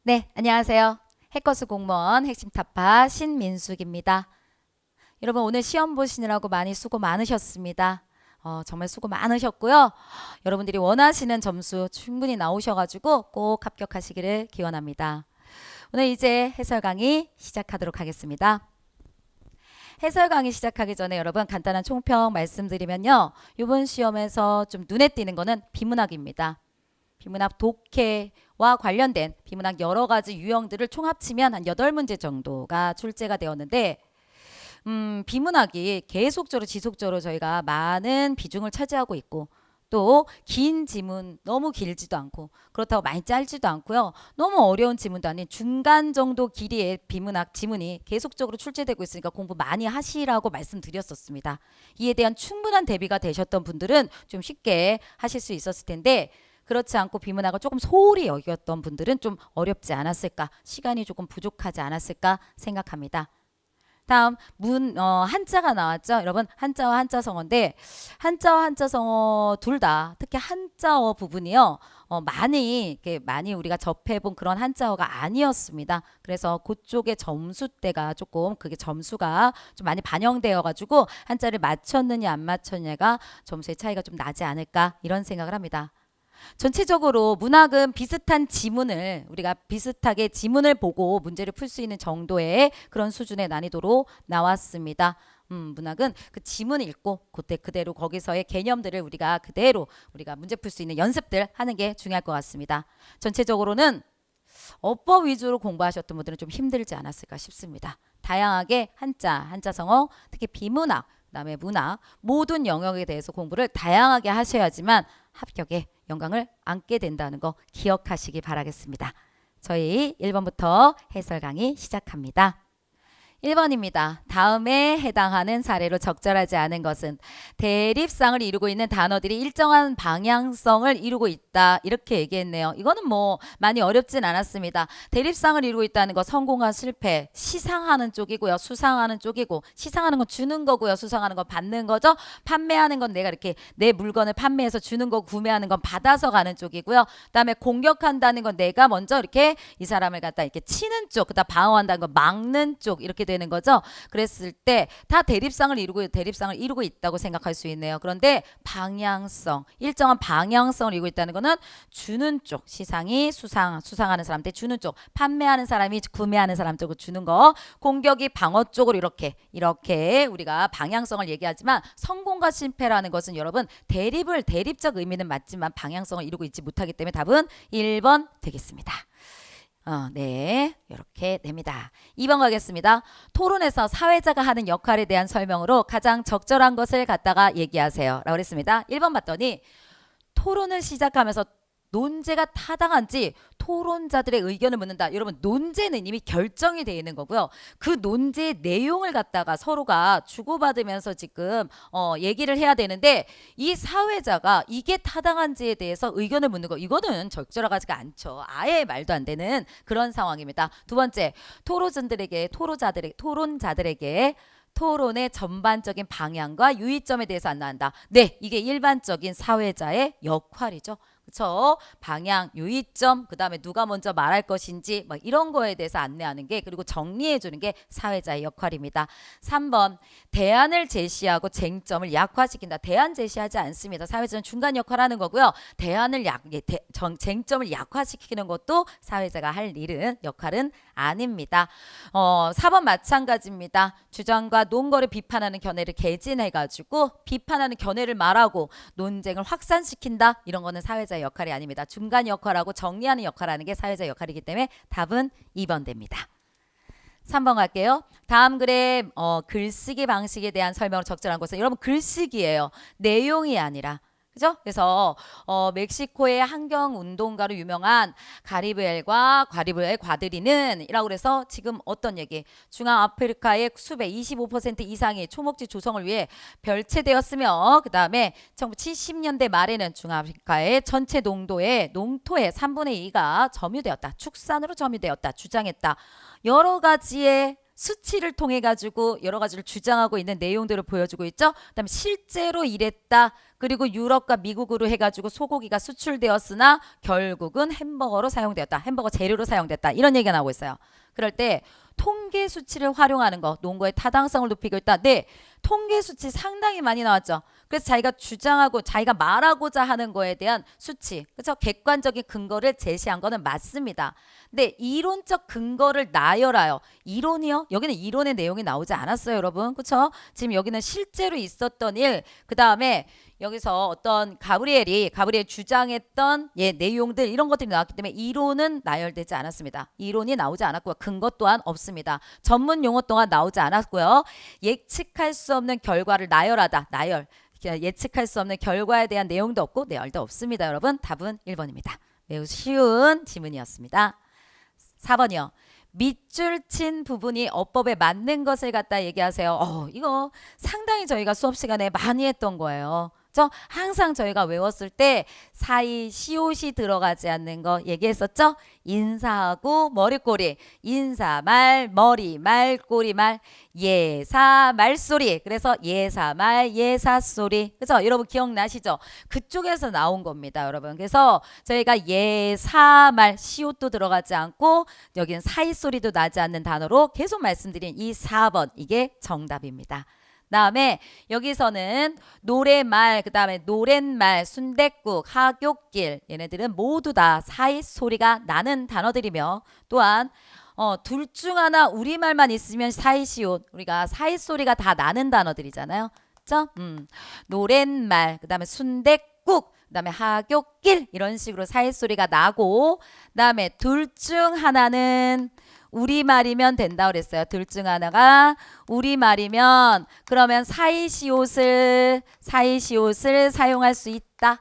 네, 안녕하세요. 해커스 공무원 핵심 타파 신민숙입니다. 여러분 오늘 시험 보시느라고 많이 수고 많으셨습니다. 정말 수고 많으셨고요. 여러분들이 원하시는 점수 충분히 나오셔가지고 꼭 합격하시기를 기원합니다. 오늘 이제 해설 강의 시작하도록 하겠습니다. 해설 강의 시작하기 전에 여러분 간단한 총평 말씀드리면요. 이번 시험에서 좀 눈에 띄는 거는 비문학입니다. 비문학 독해와 관련된 비문학 여러 가지 유형들을 총합치면 한 8문제 정도가 출제가 되었는데 비문학이 계속적으로 지속적으로 저희가 많은 비중을 차지하고 있고 또 긴 지문 너무 길지도 않고 그렇다고 많이 짧지도 않고요. 너무 어려운 지문도 아닌 중간 정도 길이의 비문학 지문이 계속적으로 출제되고 있으니까 공부 많이 하시라고 말씀드렸었습니다. 이에 대한 충분한 대비가 되셨던 분들은 좀 쉽게 하실 수 있었을 텐데 그렇지 않고 비문학을 조금 소홀히 여겼던 분들은 좀 어렵지 않았을까, 시간이 조금 부족하지 않았을까 생각합니다. 다음 한자가 나왔죠. 여러분 한자와 한자성어인데 한자와 한자성어 둘 다 특히 한자어 부분이요. 많이 우리가 접해본 그런 한자어가 아니었습니다. 그래서 그쪽의 점수대가 조금 그게 점수가 좀 많이 반영되어 가지고 한자를 맞췄느냐 안 맞췄느냐가 점수의 차이가 좀 나지 않을까 이런 생각을 합니다. 전체적으로 문학은 비슷한 지문을 우리가 비슷하게 지문을 보고 문제를 풀 수 있는 정도의 그런 수준의 난이도로 나왔습니다. 문학은 그 지문을 읽고 그때 그대로 거기서의 개념들을 우리가 그대로 우리가 문제 풀 수 있는 연습들 하는 게 중요할 것 같습니다. 전체적으로는 어법 위주로 공부하셨던 분들은 좀 힘들지 않았을까 싶습니다. 다양하게 한자성어, 특히 비문학, 그다음에 문학 모든 영역에 대해서 공부를 다양하게 하셔야지만 합격에 영광을 안게 된다는 거 기억하시기 바라겠습니다. 저희 1번부터 해설 강의 시작합니다. 1번입니다. 다음에 해당하는 사례로 적절하지 않은 것은 대립상을 이루고 있는 단어들이 일정한 방향성을 이루고 있다. 이렇게 얘기했네요. 이거는 뭐 많이 어렵진 않았습니다. 대립상을 이루고 있다는 거 성공과 실패, 시상하는 쪽이고요. 수상하는 쪽이고 시상하는 건 주는 거고요. 수상하는 건 받는 거죠. 판매하는 건 내가 이렇게 내 물건을 판매해서 주는 거 구매하는 건 받아서 가는 쪽이고요. 그다음에 공격한다는 건 내가 먼저 이렇게 이 사람을 갖다 이렇게 치는 쪽, 그다음 방어한다는 건 막는 쪽 이렇게 되는 거죠. 그랬을 때 다 대립상을 이루고 있다고 생각할 수 있네요. 그런데 방향성, 일정한 방향성을 이루고 있다는 거는 주는 쪽, 시상이 수상하는 사람한테 주는 쪽, 판매하는 사람이 구매하는 사람 쪽으로 주는 거, 공격이 방어 쪽으로 이렇게 우리가 방향성을 얘기하지만 성공과 실패라는 것은 여러분 대립적 의미는 맞지만 방향성을 이루고 있지 못하기 때문에 답은 1번 되겠습니다. 네, 이렇게 됩니다. 2번 가겠습니다. 토론에서 사회자가 하는 역할에 대한 설명으로 가장 적절한 것을 갖다가 얘기하세요. 라고 했습니다. 1번 봤더니 토론을 시작하면서 논제가 타당한지 토론자들의 의견을 묻는다. 여러분 논제는 이미 결정이 되어 있는 거고요. 그 논제의 내용을 갖다가 서로가 주고받으면서 지금 얘기를 해야 되는데 이 사회자가 이게 타당한지에 대해서 의견을 묻는 거 이거는 적절하지가 않죠. 아예 말도 안 되는 그런 상황입니다. 두 번째 토론자들에게 토론의 전반적인 방향과 유의점에 대해서 안내한다. 네, 이게 일반적인 사회자의 역할이죠. 그렇죠? 방향, 유의점, 그다음에 누가 먼저 말할 것인지 막 이런 거에 대해서 안내하는 게 그리고 정리해 주는 게 사회자의 역할입니다. 3번 대안을 제시하고 쟁점을 약화시킨다. 대안 제시하지 않습니다. 사회자는 중간 역할을 하는 거고요. 쟁점을 약화시키는 것도 사회자가 할 역할은 아닙니다. 4번 마찬가지입니다. 주장과 논거를 비판하는 견해를 개진해가지고 비판하는 견해를 말하고 논쟁을 확산시킨다. 이런 거는 사회자의 역할이 아닙니다. 중간 역할하고 정리하는 역할하는 게 사회자의 역할이기 때문에 답은 2번 됩니다. 3번 갈게요. 다음 글의 글쓰기 방식에 대한 설명을 적절한 것은 여러분 글쓰기예요. 내용이 아니라 그죠? 그래서 멕시코의 환경운동가로 유명한 가리브엘과 과드리는 이라고 그래서 지금 어떤 얘기 중앙아프리카의 숲의 25% 이상이 초목지 조성을 위해 별채되었으며 그 다음에 1970년대 말에는 중앙아프리카의 전체 농토의 3분의 2가 점유되었다. 축산으로 점유되었다. 주장했다. 여러 가지의 수치를 통해 가지고 여러 가지를 주장하고 있는 내용들을 보여주고 있죠. 그다음에 실제로 이랬다. 그리고 유럽과 미국으로 해가지고 소고기가 수출되었으나 결국은 햄버거로 사용되었다. 햄버거 재료로 사용됐다. 이런 얘기가 나오고 있어요. 그럴 때 통계 수치를 활용하는 거, 농구의 타당성을 높이고 있다. 네, 통계 수치 상당히 많이 나왔죠. 그래서 자기가 주장하고 자기가 말하고자 하는 거에 대한 수치, 그렇죠? 객관적인 근거를 제시한 거는 맞습니다. 근데 이론적 근거를 나열하여, 이론이요? 여기는 이론의 내용이 나오지 않았어요, 여러분. 그렇죠? 지금 여기는 실제로 있었던 일, 그 다음에 여기서 어떤 가브리엘이 주장했던 내용들 이런 것들이 나왔기 때문에 이론은 나열되지 않았습니다. 이론이 나오지 않았고요. 근거 또한 없습니다. 전문 용어 또한 나오지 않았고요. 예측할 수 없는 결과를 나열하다. 나열. 예측할 수 없는 결과에 대한 내용도 없고 내열도 없습니다. 여러분 답은 1번입니다. 매우 쉬운 지문이었습니다. 4번이요. 밑줄 친 부분이 어법에 맞는 것을 갖다 얘기하세요. 이거 상당히 저희가 수업 시간에 많이 했던 거예요. 항상 저희가 외웠을 때 사이 시옷이 들어가지 않는 거 얘기했었죠? 인사하고 머리꼬리, 인사말, 머리말, 꼬리말, 예사, 말소리. 그래서 예사말, 예사소리. 그래서 여러분 기억나시죠? 그쪽에서 나온 겁니다, 여러분. 그래서 저희가 예사말, 시옷도 들어가지 않고 여기는 사이소리도 나지 않는 단어로 계속 말씀드린 이 4번, 이게 정답입니다. 다음에 여기서는 노래말, 그 다음에 노랫말, 순댓국, 하굣길 얘네들은 모두 다 사이 소리가 나는 단어들이며 또한 둘 중 하나 우리말만 있으면 사이시옷, 우리가 사이 소리가 다 나는 단어들이잖아요. 그렇죠? 노랫말, 그 다음에 순댓국, 그 다음에 하굣길 이런 식으로 사이 소리가 나고 그 다음에 둘 중 하나는 우리말이면 된다 그랬어요. 둘 중 하나가 우리말이면 그러면 사이시옷을 사용할 수 있다.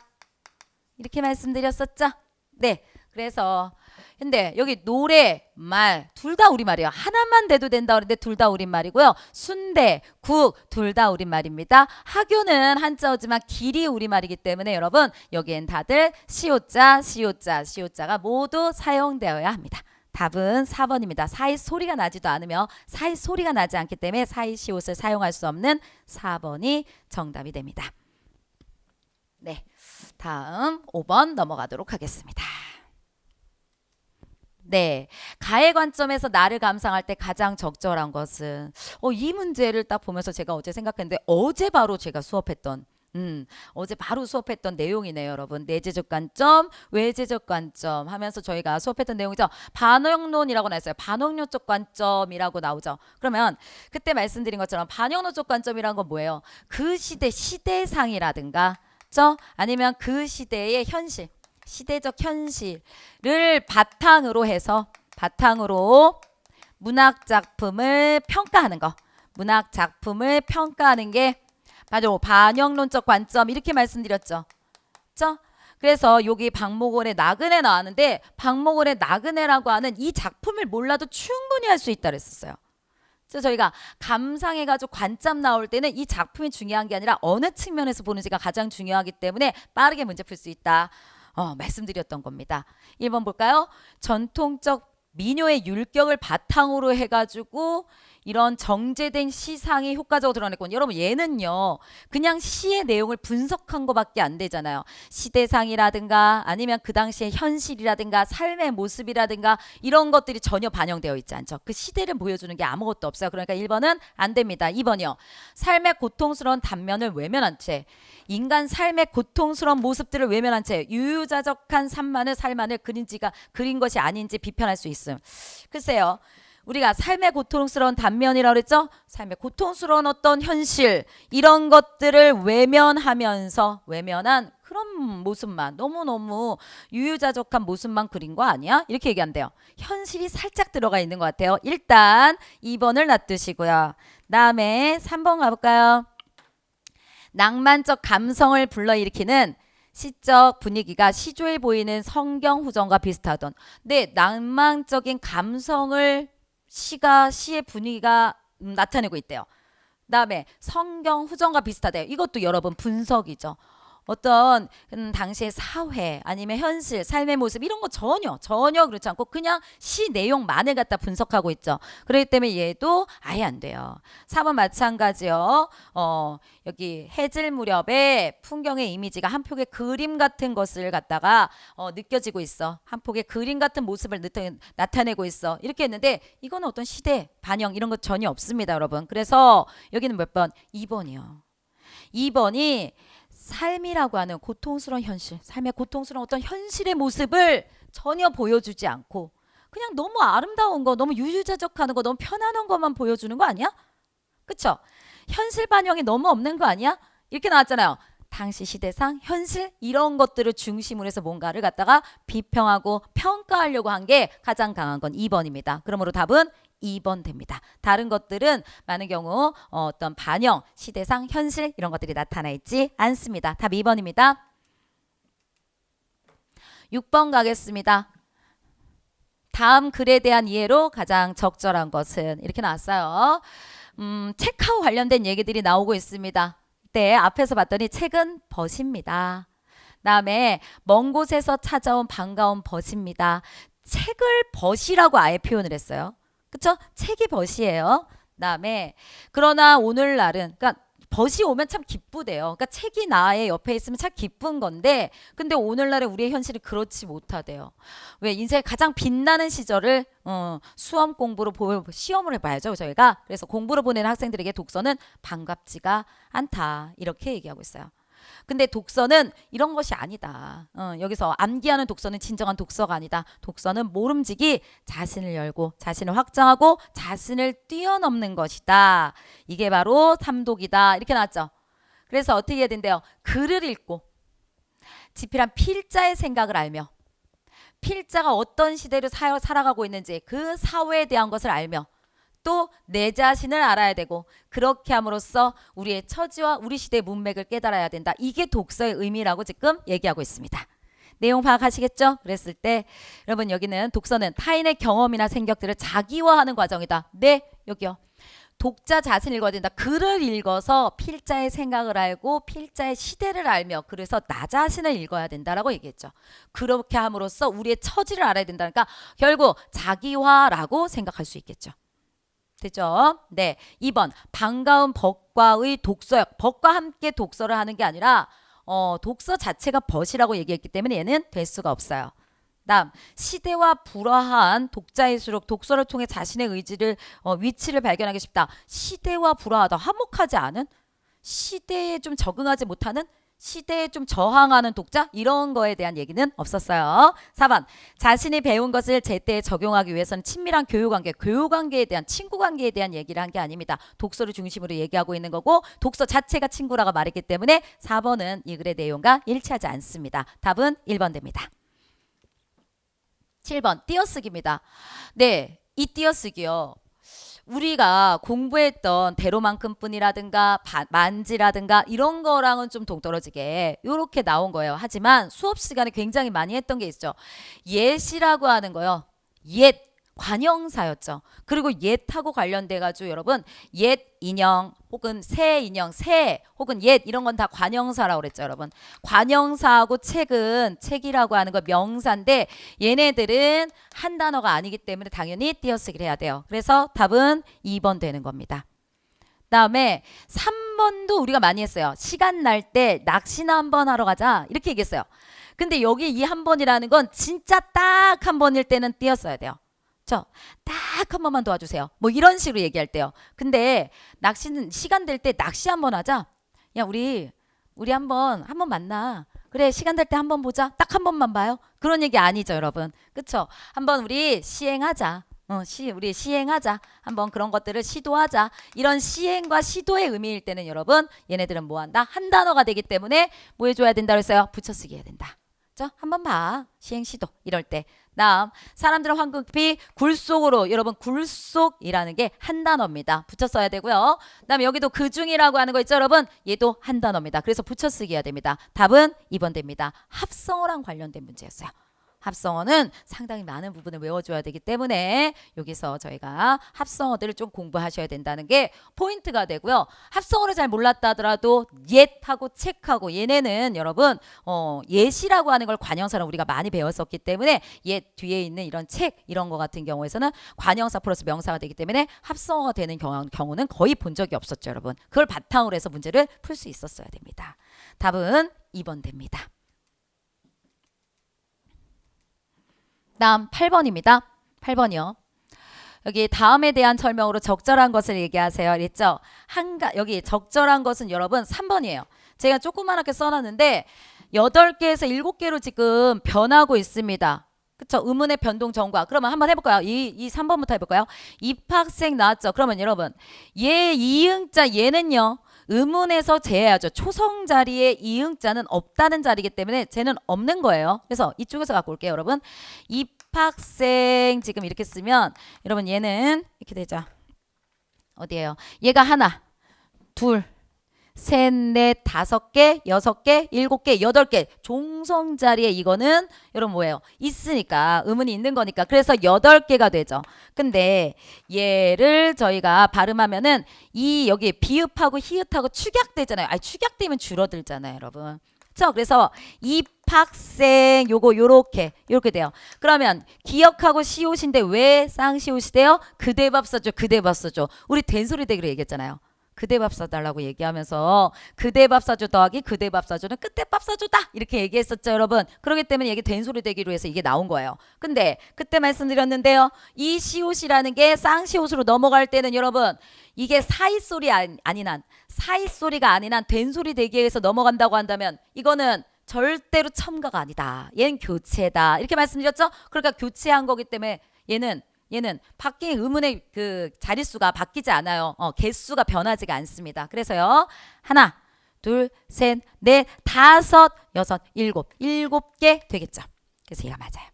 이렇게 말씀드렸었죠. 네. 그래서 근데 여기 노래, 말 둘 다 우리말이에요. 하나만 돼도 된다 그랬는데 둘 다 우리말이고요. 순대, 국 둘 다 우리말입니다. 하교는 한자어지만 길이 우리말이기 때문에 여러분 여기엔 다들 시옷자가 모두 사용되어야 합니다. 답은 4번입니다. 사이 소리가 나지도 않으며 사이 소리가 나지 않기 때문에 사이 시옷을 사용할 수 없는 4번이 정답이 됩니다. 네, 다음 5번 넘어가도록 하겠습니다. 네, 가의 관점에서 나를 감상할 때 가장 적절한 것은 이 문제를 딱 보면서 제가 어제 생각했는데 어제 바로 제가 수업했던 내용이네요, 여러분. 내재적 관점, 외재적 관점 하면서 저희가 수업했던 내용이죠. 반영론이라고 나왔어요. 반영론적 관점이라고 나오죠. 그러면 그때 말씀드린 것처럼 반영론적 관점이란 건 뭐예요? 그 시대상이라든가, 아니면 그 시대의 현실, 시대적 현실을 바탕으로 해서 문학 작품을 평가하는 거, 문학 작품을 평가하는 게 바로 반영론적 관점 이렇게 말씀드렸죠. 그렇죠? 그래서 여기 박목원의 나그네 나왔는데 박목원의 나그네라고 하는 이 작품을 몰라도 충분히 할 수 있다 그랬었어요. 그래서 저희가 감상해가지고 관점 나올 때는 이 작품이 중요한 게 아니라 어느 측면에서 보는지가 가장 중요하기 때문에 빠르게 문제 풀 수 있다. 말씀드렸던 겁니다. 1번 볼까요? 전통적 민요의 율격을 바탕으로 해가지고 이런 정제된 시상이 효과적으로 드러냈거든요. 여러분 얘는요 그냥 시의 내용을 분석한 것밖에 안 되잖아요. 시대상이라든가 아니면 그 당시의 현실이라든가 삶의 모습이라든가 이런 것들이 전혀 반영되어 있지 않죠. 그 시대를 보여주는 게 아무것도 없어요. 그러니까 1번은 안 됩니다. 2번이요. 삶의 고통스러운 단면을 외면한 채 인간 삶의 고통스러운 모습들을 외면한 채 유유자적한 삶만을 그린 것이 아닌지 비판할 수 있음. 글쎄요. 우리가 삶의 고통스러운 단면이라고 그랬죠? 삶의 고통스러운 어떤 현실 이런 것들을 외면한 그런 모습만 너무너무 유유자적한 모습만 그린 거 아니야? 이렇게 얘기한대요. 현실이 살짝 들어가 있는 것 같아요. 일단 2번을 놔두시고요. 다음에 3번 가볼까요? 낭만적 감성을 불러일으키는 시적 분위기가 시조에 보이는 성경 후전과 비슷하던. 근데 낭만적인 감성을 시의 분위기가 나타내고 있대요. 그다음에 성경 후전과 비슷하대요. 이것도 여러분 분석이죠. 어떤 당시의 사회 아니면 현실, 삶의 모습 이런 거 전혀 그렇지 않고 그냥 시 내용만을 갖다 분석하고 있죠. 그렇기 때문에 얘도 아예 안 돼요. 4번 마찬가지요. 여기 해질 무렵에 풍경의 이미지가 한 폭의 그림 같은 것을 갖다가 느껴지고 있어. 한 폭의 그림 같은 모습을 나타내고 있어. 이렇게 했는데 이건 어떤 시대 반영 이런 거 전혀 없습니다, 여러분. 그래서 여기는 몇 번? 2번이요. 2번이 삶이라고 하는 고통스러운 현실, 삶의 고통스러운 어떤 현실의 모습을 전혀 보여주지 않고 그냥 너무 아름다운 거, 너무 유유자적하는 거, 너무 편안한 것만 보여주는 거 아니야? 그쵸? 현실 반영이 너무 없는 거 아니야? 이렇게 나왔잖아요. 당시 시대상 현실 이런 것들을 중심으로 해서 뭔가를 갖다가 비평하고 평가하려고 한 게 가장 강한 건 2번입니다. 그러므로 답은 2번 됩니다. 다른 것들은 많은 경우 어떤 반영, 시대상, 현실 이런 것들이 나타나 있지 않습니다. 답 2번입니다. 6번 가겠습니다. 다음 글에 대한 이해로 가장 적절한 것은 이렇게 나왔어요. 책하고 관련된 얘기들이 나오고 있습니다. 네, 앞에서 봤더니 책은 벗입니다. 다음에 먼 곳에서 찾아온 반가운 벗입니다. 책을 벗이라고 아예 표현을 했어요. 그쵸? 책이 벗이에요. 그다음에 그러나 오늘날은 그러니까 벗이 오면 참 기쁘대요. 그러니까 책이 나의 옆에 있으면 참 기쁜 건데 근데 오늘날의 우리의 현실이 그렇지 못하대요. 왜 인생의 가장 빛나는 시절을 수험 공부로 시험을 해봐야죠 저희가. 그래서 공부로 보내는 학생들에게 독서는 반갑지가 않다 이렇게 얘기하고 있어요. 근데 독서는 이런 것이 아니다. 여기서 암기하는 독서는 진정한 독서가 아니다. 독서는 모름지기 자신을 열고 자신을 확장하고 자신을 뛰어넘는 것이다. 이게 바로 탐독이다. 이렇게 나왔죠. 그래서 어떻게 해야 된대요? 글을 읽고 지필한 필자의 생각을 알며 필자가 어떤 시대를 살아가고 있는지 그 사회에 대한 것을 알며 또 내 자신을 알아야 되고 그렇게 함으로써 우리의 처지와 우리 시대의 문맥을 깨달아야 된다. 이게 독서의 의미라고 지금 얘기하고 있습니다. 내용 파악하시겠죠? 그랬을 때 여러분 여기는 독서는 타인의 경험이나 생각들을 자기화하는 과정이다. 네, 여기요. 독자 자신을 읽어야 된다. 글을 읽어서 필자의 생각을 알고 필자의 시대를 알며 그래서 나 자신을 읽어야 된다라고 얘기했죠. 그렇게 함으로써 우리의 처지를 알아야 된다니까 결국 자기화라고 생각할 수 있겠죠. 됐죠? 네. 2번 반가운 벗과의 독서역. 벗과 함께 독서를 하는 게 아니라 독서 자체가 벗이라고 얘기했기 때문에 얘는 될 수가 없어요. 다음 시대와 불화한 독자일수록 독서를 통해 자신의 의지를 위치를 발견하기 쉽다. 시대와 불화하다. 화목하지 않은 시대에 좀 적응하지 못하는 시대에 좀 저항하는 독자 이런 거에 대한 얘기는 없었어요. 4번 자신이 배운 것을 제때에 적용하기 위해서는 친밀한 교육관계에 대한 친구관계에 대한 얘기를 한 게 아닙니다. 독서를 중심으로 얘기하고 있는 거고 독서 자체가 친구라고 말했기 때문에 4번은 이 글의 내용과 일치하지 않습니다. 답은 1번 됩니다. 7번 띄어쓰기입니다. 네, 이 띄어쓰기요. 우리가 공부했던 대로만큼뿐이라든가 만지라든가 이런 거랑은 좀 동떨어지게 이렇게 나온 거예요. 하지만 수업 시간에 굉장히 많이 했던 게 있죠. 옛이라고 하는 거요. 옛 관형사였죠. 그리고 옛하고 관련돼 가지고 여러분 옛 인형 혹은 새 인형 새 혹은 옛 이런 건 다 관형사라고 그랬죠. 여러분 관형사하고 책은 책이라고 하는 거 명사인데 얘네들은 한 단어가 아니기 때문에 당연히 띄어쓰기를 해야 돼요. 그래서 답은 2번 되는 겁니다. 다음에 3번도 우리가 많이 했어요. 시간 날 때 낚시나 한번 하러 가자 이렇게 얘기했어요. 근데 여기 이 한 번이라는 건 진짜 딱 한 번일 때는 띄었어야 돼요. 딱 한 번만 도와주세요. 뭐 이런 식으로 얘기할 때요. 근데 낚시는 시간 될 때 낚시 한번 하자. 야 우리 한번 만나. 그래 시간 될 때 한번 보자. 딱 한 번만 봐요. 그런 얘기 아니죠 여러분. 그쵸? 한번 우리 시행하자. 우리 시행하자. 한번 그런 것들을 시도하자. 이런 시행과 시도의 의미일 때는 여러분 얘네들은 뭐 한다? 한 단어가 되기 때문에 뭐 해줘야 된다 그랬어요? 붙여쓰기 해야 된다. 한번 봐. 시행 시도 이럴 때. 다음 사람들은 황급히 굴속으로 여러분 굴속이라는 게 한 단어입니다. 붙여 써야 되고요. 그다음에 여기도 그중이라고 하는 거 있죠 여러분. 얘도 한 단어입니다. 그래서 붙여 쓰기 해야 됩니다. 답은 2번 됩니다. 합성어랑 관련된 문제였어요. 합성어는 상당히 많은 부분을 외워줘야 되기 때문에 여기서 저희가 합성어들을 좀 공부하셔야 된다는 게 포인트가 되고요. 합성어를 잘 몰랐다 하더라도 옛하고 책하고 얘네는 여러분 옛이라고 하는 걸 관형사로 우리가 많이 배웠었기 때문에 옛 뒤에 있는 이런 책 이런 거 같은 경우에서는 관형사 플러스 명사가 되기 때문에 합성어가 되는 경우는 거의 본 적이 없었죠, 여러분. 그걸 바탕으로 해서 문제를 풀 수 있었어야 됩니다. 답은 2번 됩니다. 다음 8번입니다. 8번이요. 여기 다음에 대한 설명으로 적절한 것을 얘기하세요. 그랬죠? 여기 적절한 것은 여러분 3번이에요. 제가 조그맣게 써놨는데 8개에서 7개로 지금 변하고 있습니다. 그쵸? 의문의 변동 전과. 그러면 한번 해볼까요? 이 3번부터 해볼까요? 입학생 나왔죠? 그러면 여러분 얘 이응자 얘는요. 의문에서 제외하죠. 초성 자리에 이응자는 없다는 자리이기 때문에 쟤는 없는 거예요. 그래서 이쪽에서 갖고 올게요, 여러분. 입학생 지금 이렇게 쓰면 여러분 얘는 이렇게 되죠. 어디예요? 얘가 하나, 둘, 셋, 넷, 5개, 6개, 7개, 8개 종성 자리에 이거는 여러분 뭐예요? 있으니까 의문이 있는 거니까 그래서 8개가 되죠. 근데 얘를 저희가 발음하면은 이 여기 비읍하고 히읗하고 축약되잖아요. 아니 축약되면 줄어들잖아요, 여러분. 그렇죠? 그래서 입학생 요거 요렇게 돼요. 그러면 기억하고 시옷인데 왜 쌍시옷이 돼요? 그대밥 써줘, 그대밥 써줘. 우리 된소리 대기로 얘기했잖아요. 그대밥 사달라고 얘기하면서 그대밥 사줘 더하기 그대밥 사줘는 끝대밥 사줘다 이렇게 얘기했었죠, 여러분. 그렇기 때문에 이게 된소리 되기로 해서 이게 나온 거예요. 근데 그때 말씀드렸는데요, 이 시옷이라는 게 쌍시옷으로 넘어갈 때는 여러분 이게 사이소리가 아닌 한 된소리 대기에서 넘어간다고 한다면 이거는 절대로 첨가가 아니다. 얘는 교체다 이렇게 말씀드렸죠. 그러니까 교체한 거기 때문에 얘는 바뀐 의문의 그 자릿수가 바뀌지 않아요. 개수가 변하지가 않습니다. 그래서요. 하나, 둘, 셋, 넷, 5, 6, 7개 되겠죠. 그래서 얘가 맞아요.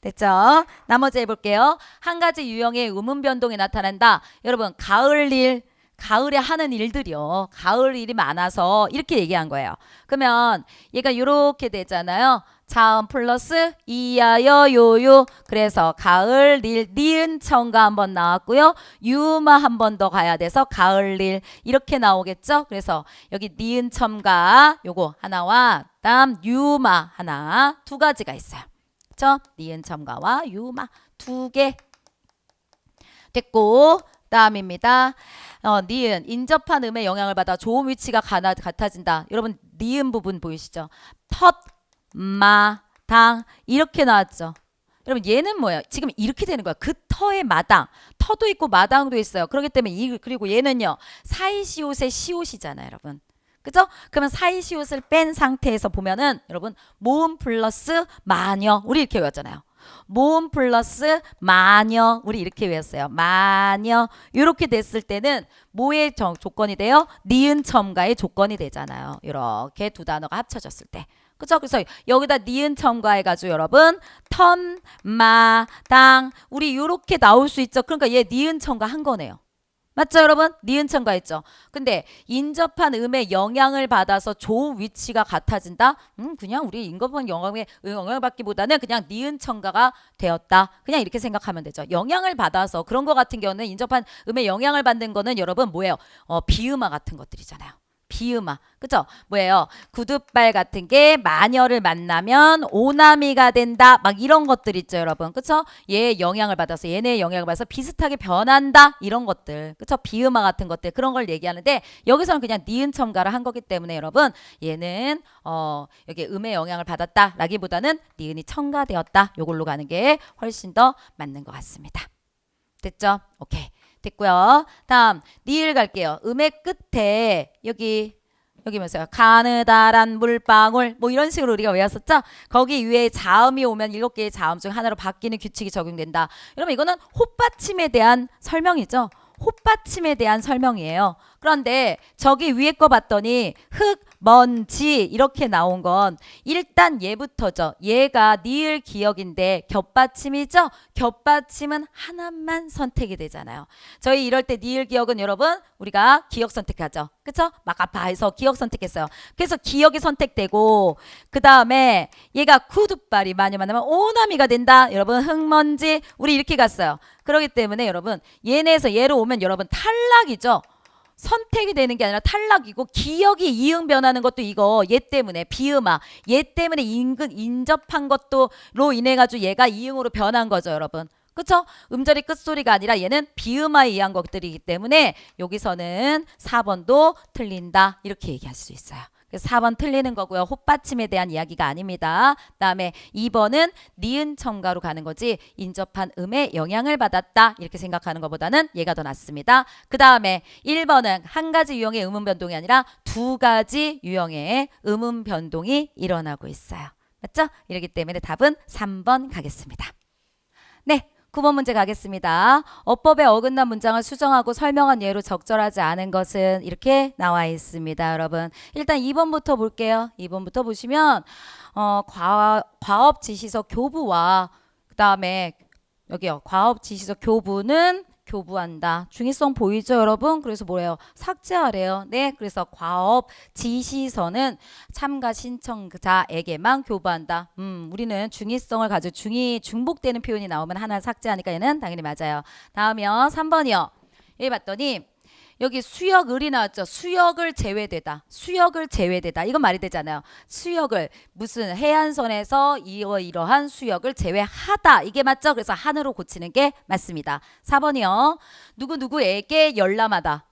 됐죠? 나머지 해볼게요. 한 가지 유형의 의문 변동이 나타난다. 여러분 가을에 하는 일들이요. 가을 일이 많아서 이렇게 얘기한 거예요. 그러면 얘가 이렇게 되잖아요. 자음 플러스 이하여 요요. 그래서 가을 일 니은 청가 한번 나왔고요. 유마 한 번 더 가야 돼서 가을 일 이렇게 나오겠죠. 그래서 여기 니은 첨가 요거 하나와 다음 유마 하나 2가지가 있어요. 그렇죠? 니은 첨가와 유마 2개 됐고 다음입니다. 니은 인접한 음의 영향을 받아 조음 위치가 같아진다. 여러분 니은 부분 보이시죠? 텄 마당 이렇게 나왔죠. 여러분 얘는 뭐예요? 지금 이렇게 되는 거야. 그 터의 마당, 터도 있고 마당도 있어요. 그렇기 때문에 그리고 얘는요 사이시옷의 시옷이잖아요, 여러분. 그죠? 그러면 사이시옷을 뺀 상태에서 보면은 여러분 모음 플러스 마녀 우리 이렇게 외웠잖아요. 모음 플러스 마녀 우리 이렇게 외웠어요. 마녀 이렇게 됐을 때는 뭐의 조건이 돼요? 니은 첨가의 조건이 되잖아요. 이렇게 두 단어가 합쳐졌을 때. 그죠? 그래서 여기다 니은 첨가해가지고 여러분 턴, 마, 당 우리 이렇게 나올 수 있죠. 그러니까 얘 니은 첨가 한 거네요. 맞죠, 여러분? 니은 첨가했죠. 근데 인접한 음의 영향을 받아서 조음 위치가 같아진다? 그냥 우리 인접한 영향을 받기보다는 그냥 니은 첨가가 되었다. 그냥 이렇게 생각하면 되죠. 영향을 받아서 그런 거 같은 경우는 인접한 음의 영향을 받는 거는 여러분 뭐예요? 비음화 같은 것들이잖아요. 비음화. 그죠? 뭐예요? 구두발 같은 게 마녀를 만나면 오나미가 된다. 막 이런 것들 있죠, 여러분. 그쵸? 얘의 영향을 받아서 얘네의 영향을 받아서 비슷하게 변한다. 이런 것들. 그쵸? 비음화 같은 것들. 그런 걸 얘기하는데 여기서는 그냥 니은 첨가를 한 거기 때문에 여러분 얘는 여기 음의 영향을 받았다 라기보다는 니은이 첨가되었다. 요걸로 가는 게 훨씬 더 맞는 것 같습니다. 됐죠? 오케이. 됐고요. 다음 니을 갈게요. 음의 끝에 여기 보세요. 가느다란 물방울 뭐 이런 식으로 우리가 외웠었죠? 거기 위에 자음이 오면 7개의 자음 중 하나로 바뀌는 규칙이 적용된다. 여러분 이거는 헛받침에 대한 설명이죠. 헛받침에 대한 설명이에요. 그런데 저기 위에 거 봤더니 흙, 먼지 이렇게 나온 건 일단 얘부터죠. 얘가 니을 기억인데 겹받침이죠. 겹받침은 하나만 선택이 되잖아요. 저희 이럴 때 니을 기억은 여러분 우리가 기억 선택하죠. 그쵸? 마카파에서 기억 선택했어요. 그래서 기억이 선택되고 그 다음에 얘가 구두발이 많이 만나면 오나미가 된다. 여러분 흙먼지 우리 이렇게 갔어요. 그렇기 때문에 여러분 얘네에서 얘로 오면 여러분 탈락이죠. 선택이 되는 게 아니라 탈락이고 기억이 이응 변하는 것도 이거 얘 때문에 비음아 얘 때문에 인접한 것도로 인해 가지고 얘가 이응으로 변한 거죠 여러분. 그쵸? 음절이 끝소리가 아니라 얘는 비음화에 의한 것들이기 때문에 여기서는 4번도 틀린다 이렇게 얘기할 수 있어요. 그래서 4번 틀리는 거고요. 헛받침에 대한 이야기가 아닙니다. 그다음에 2번은 니은 첨가로 가는 거지 인접한 음에 영향을 받았다 이렇게 생각하는 것보다는 얘가 더 낫습니다. 그 다음에 1번은 한 가지 유형의 음음 변동이 아니라 두 가지 유형의 음음 변동이 일어나고 있어요. 맞죠? 이렇기 때문에 답은 3번 가겠습니다. 네. 9번 문제 가겠습니다. 어법에 어긋난 문장을 수정하고 설명한 예로 적절하지 않은 것은 이렇게 나와 있습니다. 여러분 일단 2번부터 볼게요. 2번부터 보시면 과업 지시서 교부와 그 다음에 여기요. 과업 지시서 교부는 교부한다. 중의성 보이죠 여러분? 그래서 뭐래요? 삭제하래요. 네, 그래서 과업 지시서는 참가 신청자에게만 교부한다. 우리는 중의성을 가지고 중복되는 표현이 나오면 하나 삭제하니까 얘는 당연히 맞아요. 다음이요. 3번이요. 여기 봤더니 여기 수역을이 나왔죠. 수역을 제외되다. 수역을 제외되다. 이건 말이 되잖아요. 수역을 무슨 해안선에서 이러한 수역을 제외하다. 이게 맞죠? 그래서 한으로 고치는 게 맞습니다. 4번이요. 누구누구에게 열람하다.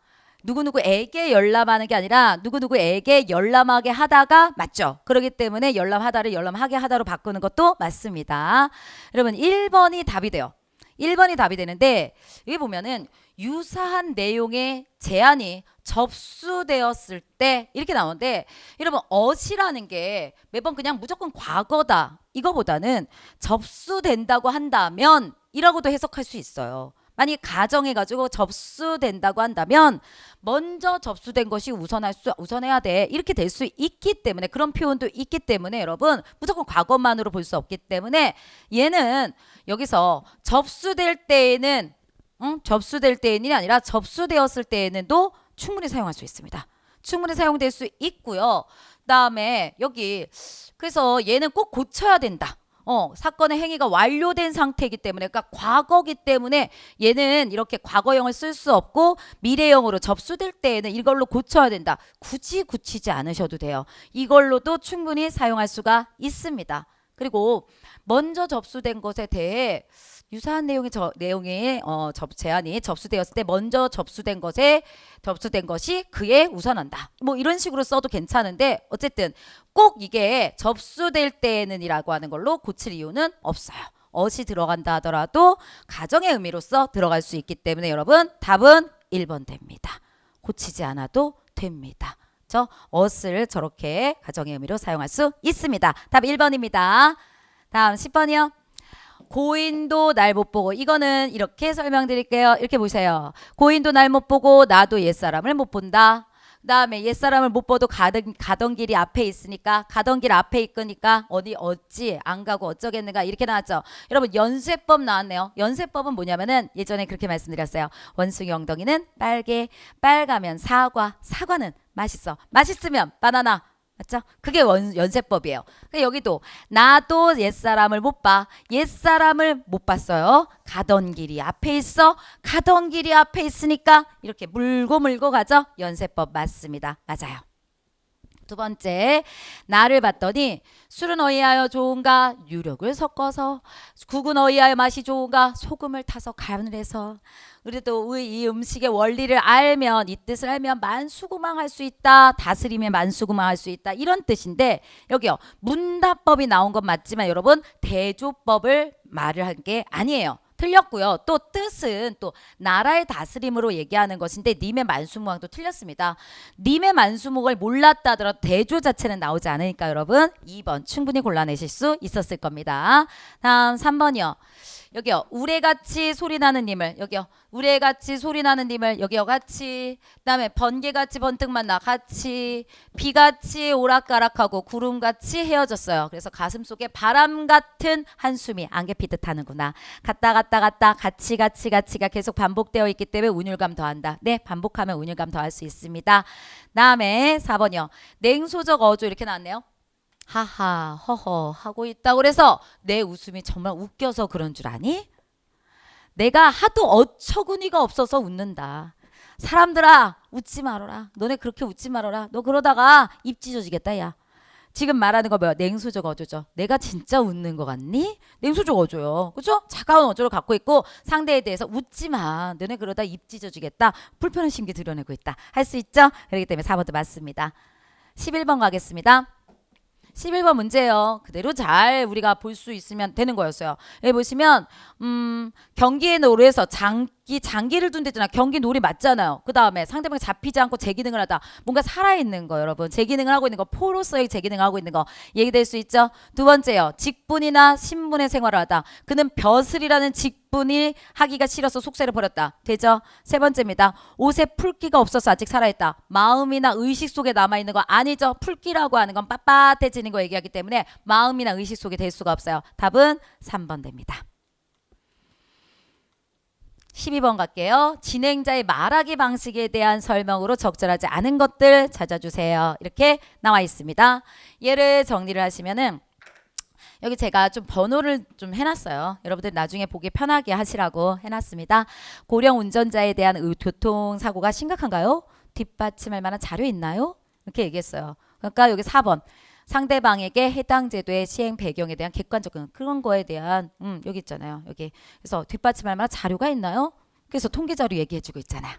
누구누구에게 열람하는 게 아니라 누구누구에게 열람하게 하다가 맞죠? 그렇기 때문에 열람하다를 열람하게 하다로 바꾸는 것도 맞습니다. 여러분 1번이 답이 돼요. 1번이 답이 되는데 여기 보면은 유사한 내용의 제안이 접수되었을 때 이렇게 나오는데 여러분 어시라는 게 매번 그냥 무조건 과거다 이거보다는 접수된다고 한다면 이라고도 해석할 수 있어요. 만약 가정해가지고 접수된다고 한다면 먼저 접수된 것이 우선해야 돼 이렇게 될 수 있기 때문에 그런 표현도 있기 때문에 여러분 무조건 과거만으로 볼 수 없기 때문에 얘는 여기서 접수될 때에는 접수될 때에는 아니라 접수되었을 때에는도 충분히 사용할 수 있습니다. 충분히 사용될 수 있고요. 그다음에 여기 그래서 얘는 꼭 고쳐야 된다. 사건의 행위가 완료된 상태이기 때문에 그러니까 과거기 때문에 얘는 이렇게 과거형을 쓸 수 없고 미래형으로 접수될 때에는 이걸로 고쳐야 된다. 굳이 고치지 않으셔도 돼요. 이걸로도 충분히 사용할 수가 있습니다. 그리고 먼저 접수된 것에 대해 유사한 내용의 제안이 접수되었을 때 먼저 접수된 것이 그에 우선한다. 뭐 이런 식으로 써도 괜찮은데 어쨌든 꼭 이게 접수될 때는이라고 하는 걸로 고칠 이유는 없어요. 어시 들어간다 하더라도 가정의 의미로서 들어갈 수 있기 때문에 여러분 답은 1번 됩니다. 고치지 않아도 됩니다. 저 어스를 저렇게 가정의 의미로 사용할 수 있습니다. 답 1번입니다. 다음 10번이요. 고인도 날 못 보고 이거는 이렇게 설명드릴게요. 이렇게 보세요. 고인도 날 못 보고 나도 옛사람을 못 본다. 그 다음에 옛사람을 못 봐도 가던 길이 앞에 있으니까 가던 길 앞에 있으니까 어찌 안 가고 어쩌겠는가 이렇게 나왔죠. 여러분 연쇄법 나왔네요. 연쇄법은 뭐냐면은 예전에 그렇게 말씀드렸어요. 원숭이 엉덩이는 빨가면 사과는 맛있어. 맛있으면 바나나. 맞죠? 그게 연쇄법이에요. 여기도 나도 옛사람을 못 봐. 옛사람을 못 봤어요. 가던 길이 앞에 있어. 가던 길이 앞에 있으니까 이렇게 물고 가죠. 연쇄법 맞습니다. 맞아요. 두 번째, 나를 봤더니 술은 어이하여 좋은가? 유력을 섞어서. 국은 어이하여 맛이 좋은가? 소금을 타서 간을 해서. 그래도 이 음식의 원리를 알면 이 뜻을 알면 만수구망할 수 있다. 다스리면 만수구망할 수 있다. 이런 뜻인데 여기요. 문답법이 나온 건 맞지만 여러분 대조법을 말을 한 게 아니에요. 틀렸고요. 또 뜻은 또 나라의 다스림으로 얘기하는 것인데 님의 만수무강도 틀렸습니다. 님의 만수무강을 몰랐다 하더라도 대조 자체는 나오지 않으니까 여러분 2번 충분히 골라내실 수 있었을 겁니다. 다음 3번이요. 여기요. 우레같이 소리나는 님을 여기요. 우레같이 소리나는 님을 여기요. 같이. 그다음에 번개같이 번뜩만 나 같이. 비같이 오락가락하고 구름같이 헤어졌어요. 그래서 가슴속에 바람 같은 한숨이 안개 피듯 하는구나. 갔다 갔다 갔다 같이가 계속 반복되어 있기 때문에 운율감 더한다. 네, 반복하면 운율감 더할 수 있습니다. 다음에 4번이요. 냉소적 어조 이렇게 나왔네요. 하하 허허 하고 있다. 그래서 내 웃음이 정말 웃겨서 그런 줄 아니? 내가 하도 어처구니가 없어서 웃는다. 사람들아 웃지 말아라. 너네 그렇게 웃지 말아라. 너 그러다가 입 찢어지겠다 야. 지금 말하는 거 뭐야? 냉소적 어조죠. 내가 진짜 웃는 거 같니? 냉소적 어조요. 그죠? 차가운 어조를 갖고 있고 상대에 대해서 웃지 마. 너네 그러다 입 찢어지겠다. 불편한 심기 드러내고 있다. 할 수 있죠? 그렇기 때문에 4번도 맞습니다. 11번 가겠습니다. 11번 문제예요. 그대로 잘 우리가 볼 수 있으면 되는 거였어요. 여기 보시면 경기의 노래에서 장기를 둔대잖아. 경기 놀이 맞잖아요. 그 다음에 상대방이 잡히지 않고 제기능을 하다. 뭔가 살아있는 거 여러분. 제기능을 하고 있는 거. 포로서의 제기능을 하고 있는 거. 얘기될 수 있죠. 두 번째요. 직분이나 신분의 생활을 하다. 그는 벼슬이라는 직분이 하기가 싫어서 속세를 버렸다. 되죠? 세 번째입니다. 옷에 풀기가 없어서 아직 살아있다. 마음이나 의식 속에 남아있는 거 아니죠. 풀기라고 하는 건 빳빳해지는 거 얘기하기 때문에 마음이나 의식 속에 될 수가 없어요. 답은 3번 됩니다. 12번 갈게요. 진행자의 말하기 방식에 대한 설명으로 적절하지 않은 것들 찾아주세요. 이렇게 나와 있습니다. 얘를 정리를 하시면은 여기 제가 좀 번호를 좀 해놨어요. 여러분들 나중에 보기 편하게 하시라고 해놨습니다. 고령 운전자에 대한 교통사고가 심각한가요? 뒷받침할 만한 자료 있나요? 이렇게 얘기했어요. 그러니까 여기 4번. 상대방에게 해당 제도의 시행 배경에 대한 객관적인 그런 거에 대한 여기 있잖아요. 여기 그래서 뒷받침할 만한 자료가 있나요? 그래서 통계 자료 얘기해주고 있잖아요.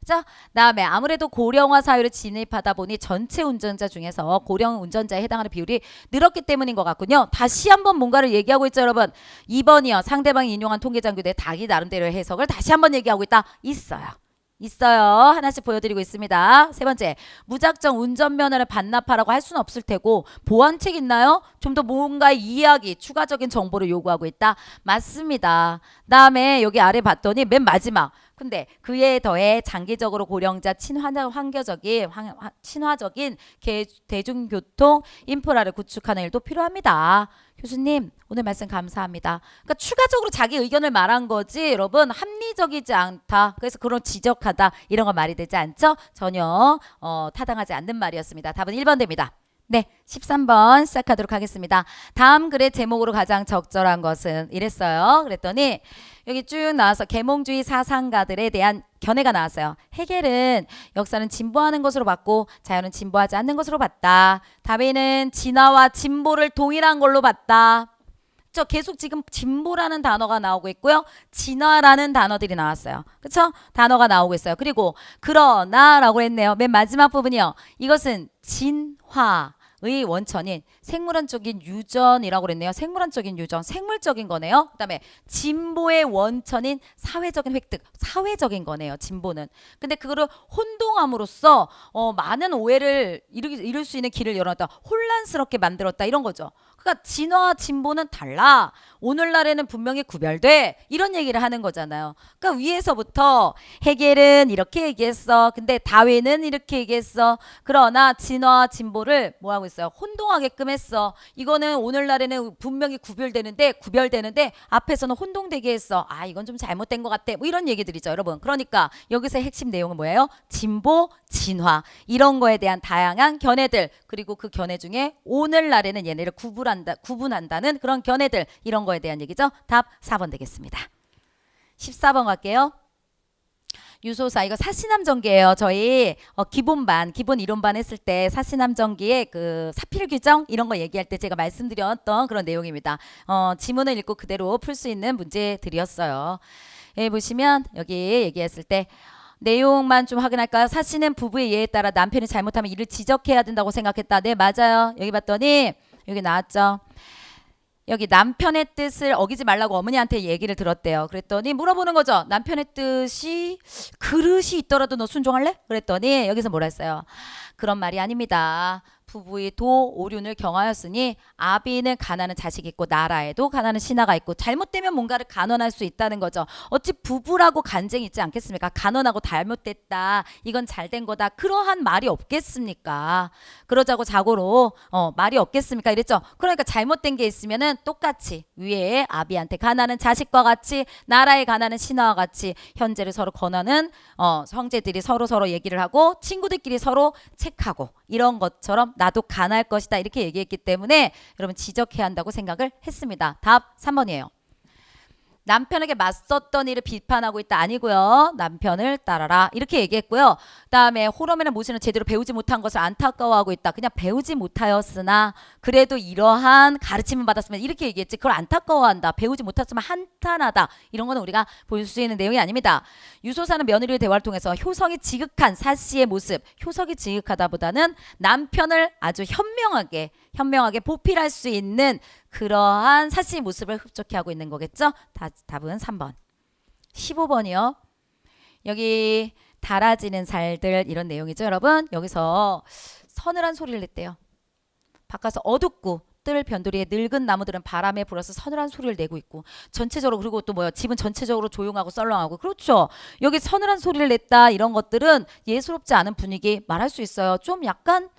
자, 다음에 아무래도 고령화 사회를 진입하다 보니 전체 운전자 중에서 고령 운전자에 해당하는 비율이 늘었기 때문인 것 같군요. 다시 한번 뭔가를 얘기하고 있죠, 여러분. 2번이요. 상대방이 인용한 통계 자료에 자기 나름대로의 해석을 다시 한번 얘기하고 있다. 있어요. 하나씩 보여드리고 있습니다. 세 번째, 무작정 운전면허를 반납하라고 할 수는 없을 테고 보완책 있나요? 좀 더 뭔가 이야기, 추가적인 정보를 요구하고 있다. 맞습니다. 다음에 여기 아래 봤더니 맨 마지막. 근데 그에 더해 장기적으로 고령자 친화적인 대중교통 인프라를 구축하는 일도 필요합니다. 교수님 오늘 말씀 감사합니다. 그러니까 추가적으로 자기 의견을 말한 거지 여러분 합리적이지 않다. 그래서 그런 지적하다 이런 거 말이 되지 않죠? 전혀 타당하지 않는 말이었습니다. 답은 1번 됩니다. 네, 13번 시작하도록 하겠습니다. 다음 글의 제목으로 가장 적절한 것은 이랬어요. 그랬더니 여기 쭉 나와서 계몽주의 사상가들에 대한 견해가 나왔어요. 헤겔은 역사는 진보하는 것으로 봤고 자연은 진보하지 않는 것으로 봤다. 다윈은 진화와 진보를 동일한 걸로 봤다. 저 계속 지금 진보라는 단어가 나오고 있고요. 진화라는 단어들이 나왔어요. 그렇죠? 단어가 나오고 있어요. 그리고 그러나라고 했네요. 맨 마지막 부분이요. 이것은 진화의 원천인 생물학적인 유전이라고 그랬네요. 생물학적인 유전, 생물적인 거네요. 그다음에 진보의 원천인 사회적인 획득, 사회적인 거네요. 진보는. 근데 그거를 혼동함으로써 많은 오해를 이룰 수 있는 길을 열었다. 혼란스럽게 만들었다. 이런 거죠. 그러니까 진화와 진보는 달라. 오늘날에는 분명히 구별돼. 이런 얘기를 하는 거잖아요. 그러니까 위에서부터 헤겔은 이렇게 얘기했어. 근데 다윈은 이렇게 얘기했어. 그러나 진화와 진보를 뭐 하고 있어요? 혼동하게끔 했어. 이거는 오늘날에는 분명히 구별되는데 앞에서는 혼동되게 했어. 아 이건 좀 잘못된 것 같아. 뭐 이런 얘기들이죠, 여러분. 그러니까 여기서 핵심 내용은 뭐예요? 진보, 진화 이런 거에 대한 다양한 견해들 그리고 그 견해 중에 오늘날에는 얘네를 구분한다는 그런 견해들 이런 거에 대한 얘기죠. 답 4번 되겠습니다. 14번 갈게요. 유소사 이거 사시남정기예요. 저희 기본 이론반 했을 때 사시남정기의 그 사필 규정 이런 거 얘기할 때 제가 말씀드렸던 그런 내용입니다. 지문을 읽고 그대로 풀 수 있는 문제들이었어요. 여기 보시면 여기 얘기했을 때 내용만 좀 확인할까요? 사시는 부부의 예에 따라 남편이 잘못하면 이를 지적해야 된다고 생각했다. 네 맞아요. 여기 봤더니 여기 나왔죠. 여기 남편의 뜻을 어기지 말라고 어머니한테 얘기를 들었대요. 그랬더니 물어보는 거죠. 남편의 뜻이 그릇이 있더라도 너 순종할래? 그랬더니 여기서 뭐라 했어요? 그런 말이 아닙니다. 부부의 도 오륜을 경하였으니 아비는 가난한 자식이 있고 나라에도 가난한 신하가 있고 잘못되면 뭔가를 간언할 수 있다는 거죠. 어찌 부부라고 간쟁이 있지 않겠습니까? 간언하고 잘못됐다. 이건 잘된 거다. 그러한 말이 없겠습니까? 그러자고 자고로 말이 없겠습니까? 이랬죠. 그러니까 잘못된 게 있으면은 똑같이 위에 아비한테 가난한 자식과 같이 나라에 가난한 신하와 같이 현재를 서로 권하는 형제들이 서로 얘기를 하고 친구들끼리 서로 책하고 이런 것처럼 나도 가난할 것이다 이렇게 얘기했기 때문에 여러분 지적해야 한다고 생각을 했습니다. 답 3번이에요. 남편에게 맞섰던 일을 비판하고 있다 아니고요. 남편을 따라라 이렇게 얘기했고요. 그다음에 호럼이나 모시는 제대로 배우지 못한 것을 안타까워하고 있다. 그냥 배우지 못하였으나 그래도 이러한 가르침을 받았으면 이렇게 얘기했지. 그걸 안타까워한다. 배우지 못했으면 한탄하다. 이런 거는 우리가 볼 수 있는 내용이 아닙니다. 유소사는 며느리의 대화를 통해서 효성이 지극한 사씨의 모습, 효성이 지극하다보다는 남편을 아주 현명하게 보필할 수 있는 그러한 사씨의 모습을 흡족해 하고 있는 거겠죠. 답은 3번. 15번이요. 여기 달아지는 살들 이런 내용이죠. 여러분 여기서 서늘한 소리를 냈대요. 바깥에서 어둡고 뜰 변두리에 늙은 나무들은 바람에 불어서 서늘한 소리를 내고 있고 전체적으로 그리고 또 뭐야 집은 전체적으로 조용하고 썰렁하고 그렇죠. 여기 서늘한 소리를 냈다 이런 것들은 예스럽지 않은 분위기 말할 수 있어요. 좀 약간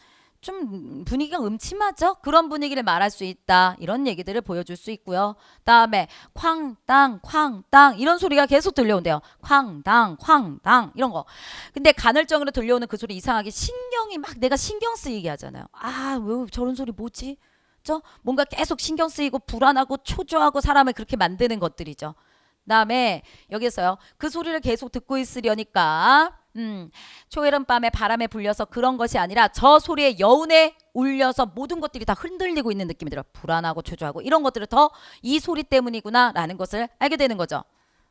좀 분위기가 음침하죠? 그런 분위기를 말할 수 있다. 이런 얘기들을 보여줄 수 있고요. 다음에 쾅땅 쾅땅 이런 소리가 계속 들려온대요. 쾅땅 쾅땅 이런 거. 근데 간헐적으로 들려오는 그 소리 이상하게 신경이 막 내가 신경 쓰이게 하잖아요. 아, 왜 저런 소리 뭐지? 뭔가 계속 신경 쓰이고 불안하고 초조하고 사람을 그렇게 만드는 것들이죠. 그다음에 여기서요. 그 소리를 계속 듣고 있으려니까 초여름 밤에 바람에 불려서 그런 것이 아니라 저 소리에 여운에 울려서 모든 것들이 다 흔들리고 있는 느낌이 들어요. 불안하고 초조하고 이런 것들을 더 이 소리 때문이구나 라는 것을 알게 되는 거죠.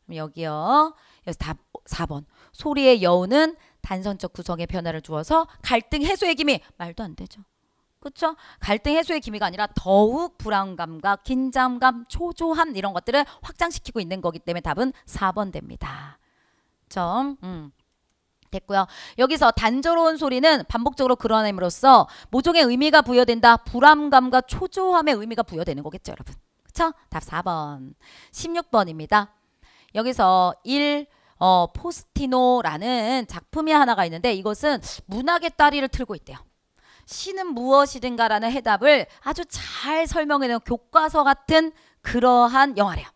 그럼 여기요. 여기서 답 4번. 소리의 여운은 단선적 구성의 변화를 주어서 갈등 해소의 기미. 말도 안 되죠. 그렇죠? 갈등 해소의 기미가 아니라 더욱 불안감과 긴장감, 초조함 이런 것들을 확장시키고 있는 거기 때문에 답은 4번 됩니다. 됐고요. 여기서 단조로운 소리는 반복적으로 그러함으로써 모종의 의미가 부여된다. 불안감과 초조함의 의미가 부여되는 거겠죠, 여러분. 그렇죠? 답 4번. 16번입니다. 여기서 포스티노라는 작품이 하나가 있는데 이것은 문학의 따리를 틀고 있대요. 시는 무엇이든가라는 해답을 아주 잘 설명해놓은 교과서 같은 그러한 영화래요.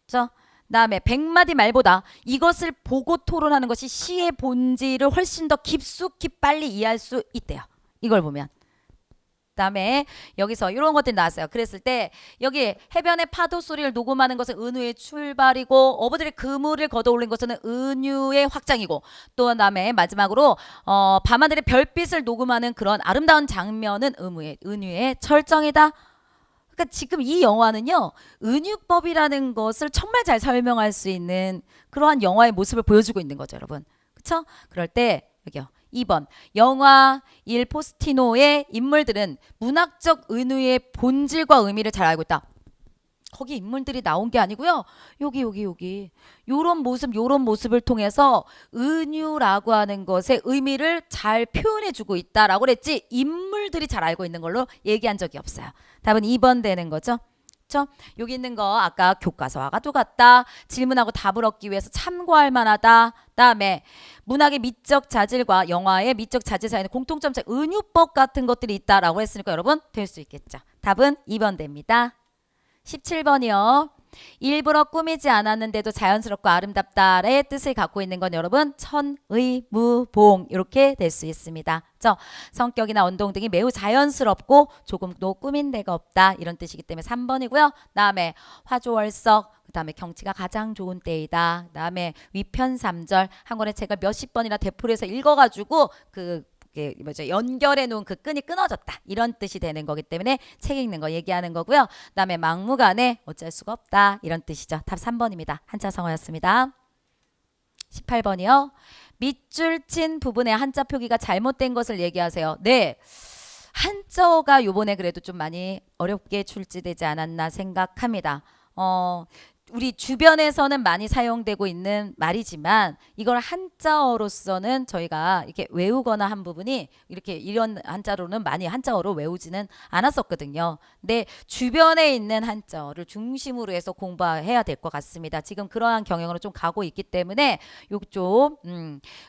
그렇죠? 다음에 100마디 말보다 이것을 보고 토론하는 것이 시의 본질을 훨씬 더 깊숙이 빨리 이해할 수 있대요. 이걸 보면. 다음에 여기서 이런 것들이 나왔어요. 그랬을 때 여기 해변의 파도 소리를 녹음하는 것은 은유의 출발이고 어부들의 그물을 걷어올린 것은 은유의 확장이고 또 다음에 마지막으로 밤하늘의 별빛을 녹음하는 그런 아름다운 장면은 은유의 철정이다. 그러니까 지금 이 영화는요. 은유법이라는 것을 정말 잘 설명할 수 있는 그러한 영화의 모습을 보여주고 있는 거죠. 여러분. 그렇죠? 그럴 때 여기요. 2번 영화 일 포스티노의 인물들은 문학적 은유의 본질과 의미를 잘 알고 있다. 거기 인물들이 나온 게 아니고요. 여기 요런 모습을 통해서 은유라고 하는 것의 의미를 잘 표현해주고 있다라고 그랬지 인물들이 잘 알고 있는 걸로 얘기한 적이 없어요. 답은 2번 되는 거죠. 그렇죠? 여기 있는 거 아까 교과서와가 똑같다. 질문하고 답을 얻기 위해서 참고할 만하다. 다음에 문학의 미적 자질과 영화의 미적 자질 사이에는 공통점 은유법 같은 것들이 있다라고 했으니까 여러분 될 수 있겠죠. 답은 2번 됩니다. 17번이요. 일부러 꾸미지 않았는데도 자연스럽고 아름답다의 뜻을 갖고 있는 건 여러분 천의무봉 이렇게 될 수 있습니다. 성격이나 언동 등이 매우 자연스럽고 조금도 꾸민 데가 없다 이런 뜻이기 때문에 3번이고요. 다음에 화조월석 그 다음에 경치가 가장 좋은 때이다. 그 다음에 위편 3절 한 권의 책을 몇십 번이나 되풀이해서 읽어가지고 연결해 놓은 그 끈이 끊어졌다 이런 뜻이 되는 거기 때문에 책 읽는 거 얘기하는 거고요. 그다음에 막무가내 어쩔 수가 없다 이런 뜻이죠. 답 3번입니다. 한자 성어였습니다. 18번이요. 밑줄 친 부분의 한자 표기가 잘못된 것을 얘기하세요. 네. 한자어가 요번에 그래도 좀 많이 어렵게 출제되지 않았나 생각합니다. 우리 주변에서는 많이 사용되고 있는 말이지만 이걸 한자어로서는 저희가 이렇게 외우거나 한 부분이 이렇게 이런 한자로는 많이 한자어로 외우지는 않았었거든요. 근데 주변에 있는 한자어를 중심으로 해서 공부해야 될 것 같습니다. 지금 그러한 경영으로 좀 가고 있기 때문에 요쪽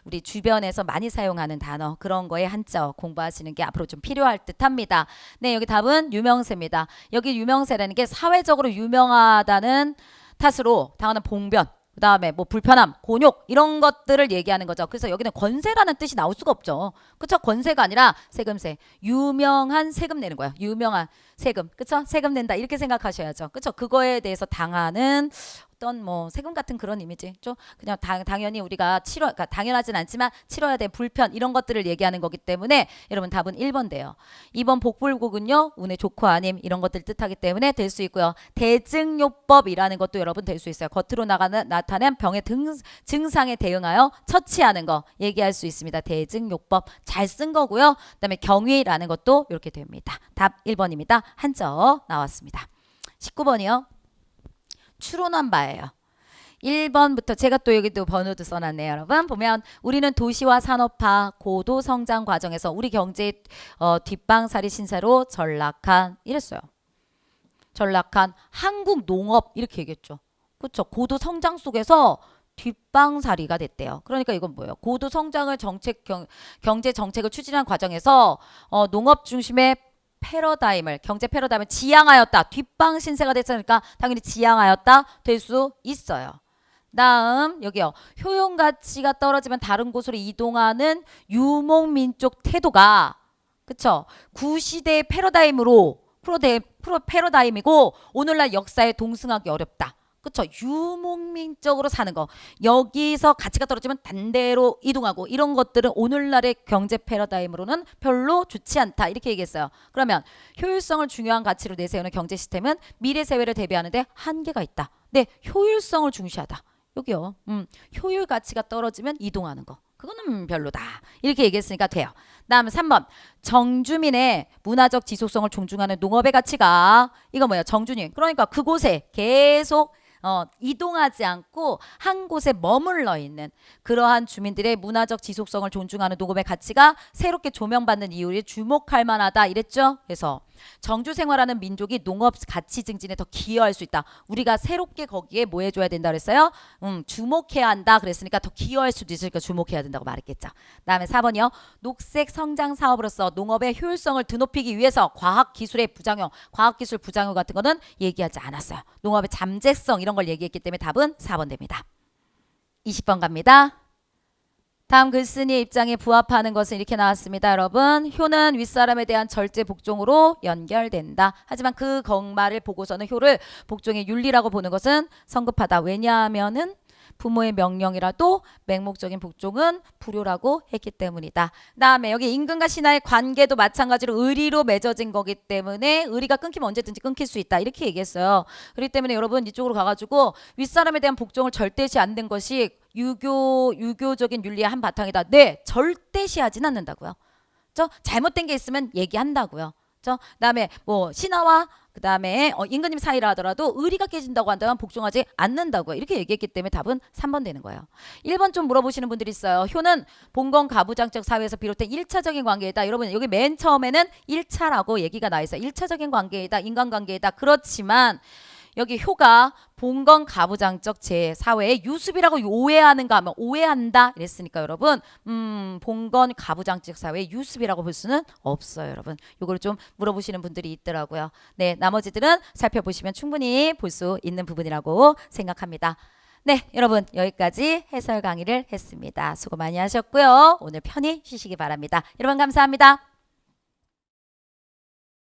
우리 주변에서 많이 사용하는 단어 그런 거에 한자어 공부하시는 게 앞으로 좀 필요할 듯합니다. 네, 여기 답은 유명세입니다. 여기 유명세라는 게 사회적으로 유명하다는 탓으로 당하는 봉변, 그 다음에 뭐 불편함, 곤욕 이런 것들을 얘기하는 거죠. 그래서 여기는 권세라는 뜻이 나올 수가 없죠. 그쵸? 권세가 아니라 세금세. 유명한 세금 내는 거예요. 유명한 세금. 그쵸? 세금 낸다. 이렇게 생각하셔야죠. 그쵸? 그거에 대해서 당하는 어떤 뭐 세금 같은 그런 이미지죠. 그냥 당연히 우리가 그러니까 당연하진 않지만 치러야 될 불편 이런 것들을 얘기하는 거기 때문에 여러분 답은 1번 돼요. 2번 복불복은요. 운의 좋고 아님 이런 것들 뜻하기 때문에 될 수 있고요. 대증요법이라는 것도 여러분 될 수 있어요. 겉으로 나타낸 병의 증상에 대응하여 처치하는 거 얘기할 수 있습니다. 대증요법 잘 쓴 거고요. 그다음에 경위라는 것도 이렇게 됩니다. 답 1번입니다. 한자어 나왔습니다. 19번이요. 추론한 바예요. 1번부터 제가 또 여기도 번호도 써놨네요. 여러분 보면 우리는 도시와 산업화 고도 성장 과정에서 우리 경제 뒷방살이 신세로 전락한 이랬어요. 전락한 한국 농업 이렇게 얘기했죠. 그렇죠. 고도 성장 속에서 뒷방살이가 됐대요. 그러니까 이건 뭐예요? 고도 성장을 경제 정책을 추진한 과정에서 농업 중심의 경제 패러다임을 지향하였다. 뒷방 신세가 됐으니까 당연히 지향하였다 될 수 있어요. 다음 여기요. 효용 가치가 떨어지면 다른 곳으로 이동하는 유목민족 태도가 그쵸? 구시대의 패러다임이고 오늘날 역사에 동승하기 어렵다. 그쵸? 유목민적으로 사는 거. 여기서 가치가 떨어지면 반대로 이동하고 이런 것들은 오늘날의 경제 패러다임으로는 별로 좋지 않다. 이렇게 얘기했어요. 그러면 효율성을 중요한 가치로 내세우는 경제 시스템은 미래 사회를 대비하는데 한계가 있다. 네, 효율성을 중시하다. 여기요. 효율 가치가 떨어지면 이동하는 거. 그거는 별로다. 이렇게 얘기했으니까 돼요. 다음에 3번. 정주민의 문화적 지속성을 존중하는 농업의 가치가 이거 뭐야? 정주민. 그러니까 그곳에 계속 이동하지 않고 한 곳에 머물러 있는 그러한 주민들의 문화적 지속성을 존중하는 농업의 가치가 새롭게 조명받는 이유에 주목할 만하다 이랬죠. 그래서 정주 생활하는 민족이 농업 가치 증진에 더 기여할 수 있다. 우리가 새롭게 거기에 뭐 해줘야 된다 그랬어요? 주목해야 한다 그랬으니까 더 기여할 수도 있으니까 주목해야 된다고 말했겠죠. 다음에 4번이요. 녹색 성장 사업으로서 농업의 효율성을 드높이기 위해서 과학기술의 부작용, 과학기술 부작용 같은 거는 얘기하지 않았어요. 농업의 잠재성 이런 걸 얘기했기 때문에 답은 4번 됩니다. 20번 갑니다. 다음 글쓴이의 입장에 부합하는 것은 이렇게 나왔습니다. 여러분 효는 윗사람에 대한 절제 복종으로 연결된다. 하지만 그 말을 보고서는 효를 복종의 윤리라고 보는 것은 성급하다. 왜냐하면은 부모의 명령이라도 맹목적인 복종은 불효라고 했기 때문이다. 다음에 여기 임금과 신하의 관계도 마찬가지로 의리로 맺어진 거기 때문에 의리가 끊기면 언제든지 끊길 수 있다. 이렇게 얘기했어요. 그렇기 때문에 여러분 이쪽으로 가가지고 윗사람에 대한 복종을 절대시 않는 것이 유교적인 윤리의 한 바탕이다. 네, 절대시하진 않는다고요. 잘못된 게 있으면 얘기한다고요. 그다음에 뭐 신하와 그다음에 임금님 사이라 하더라도 의리가 깨진다고 한다면 복종하지 않는다고요. 이렇게 얘기했기 때문에 답은 3번 되는 거예요. 1번 좀 물어보시는 분들이 있어요. 효는 봉건 가부장적 사회에서 비롯된 1차적인 관계이다. 여러분 여기 맨 처음에는 1차라고 얘기가 나와 있어요. 1차적인 관계이다. 인간관계이다. 그렇지만 여기 효가 봉건 가부장적 제4회의 유습이라고 오해하는가 하면 오해한다 이랬으니까 여러분 봉건 가부장적 사회의 유습이라고 볼 수는 없어요. 여러분 요걸 좀 물어보시는 분들이 있더라고요. 네, 나머지들은 살펴보시면 충분히 볼 수 있는 부분이라고 생각합니다. 네, 여러분 여기까지 해설 강의를 했습니다. 수고 많이 하셨고요. 오늘 편히 쉬시기 바랍니다. 여러분 감사합니다.